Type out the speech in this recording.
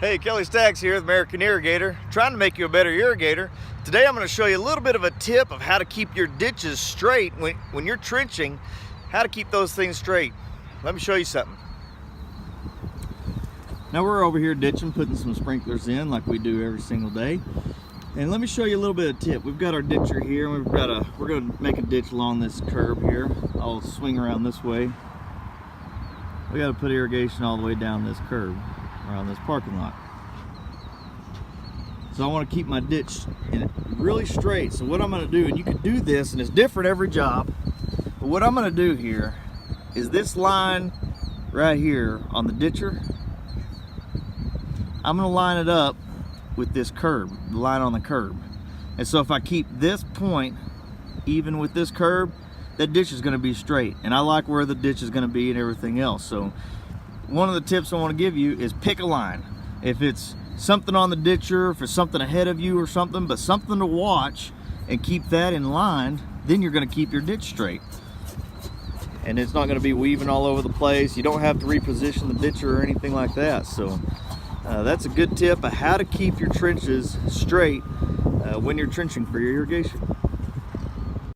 Hey, Kelly Staggs here with American Irrigator, trying to make you a better irrigator. Today I'm going to show you a little bit of a tip of how to keep your ditches straight when you're trenching, how to keep those things straight. Let me show you something. Now we're over here ditching, putting some sprinklers in like we do every single day. And let me show you a little bit of tip. We've got our ditcher here, and we're going to make a ditch along this curb here. I'll swing around this way. We got to put irrigation all the way down this curb, around this parking lot. So I want to keep my ditch really straight. So what I'm going to do, and you can do this, and it's different every job, but what I'm going to do here is this line right here on the ditcher, I'm going to line it up with this curb, the line on the curb. And so if I keep this point even with this curb, that ditch is going to be straight, and I like where the ditch is going to be and everything else. So one of the tips I want to give you is pick a line. If it's something on the ditcher, if it's something ahead of you or something, but something to watch, and keep that in line, then you're going to keep your ditch straight. And it's not going to be weaving all over the place. You don't have to reposition the ditcher or anything like that. So that's a good tip of how to keep your trenches straight when you're trenching for your irrigation.